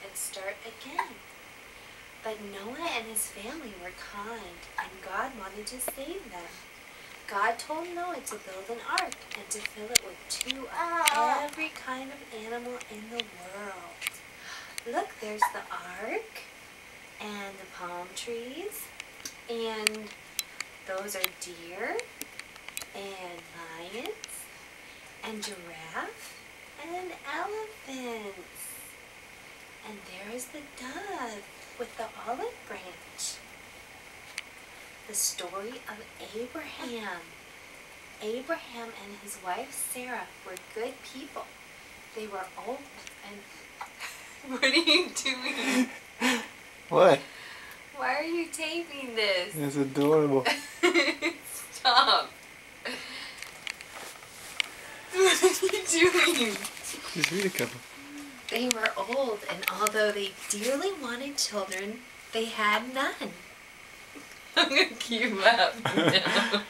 and start again. But Noah and his family were kind, and God wanted to save them. God told Noah to build an ark and to fill it with 2 of every kind of animal in the world. Look, there's the ark and the palm trees, and those are deer and lions and giraffe and elephants. And there is the dove with the olive branch. The story of Abraham. Abraham and his wife Sarah were good people. They were old and... What are you doing? What? Why are you taping this? It's adorable. Stop. What are you doing? Just read a couple. They were old, and although they dearly wanted children, they had none. I'm gonna give up now.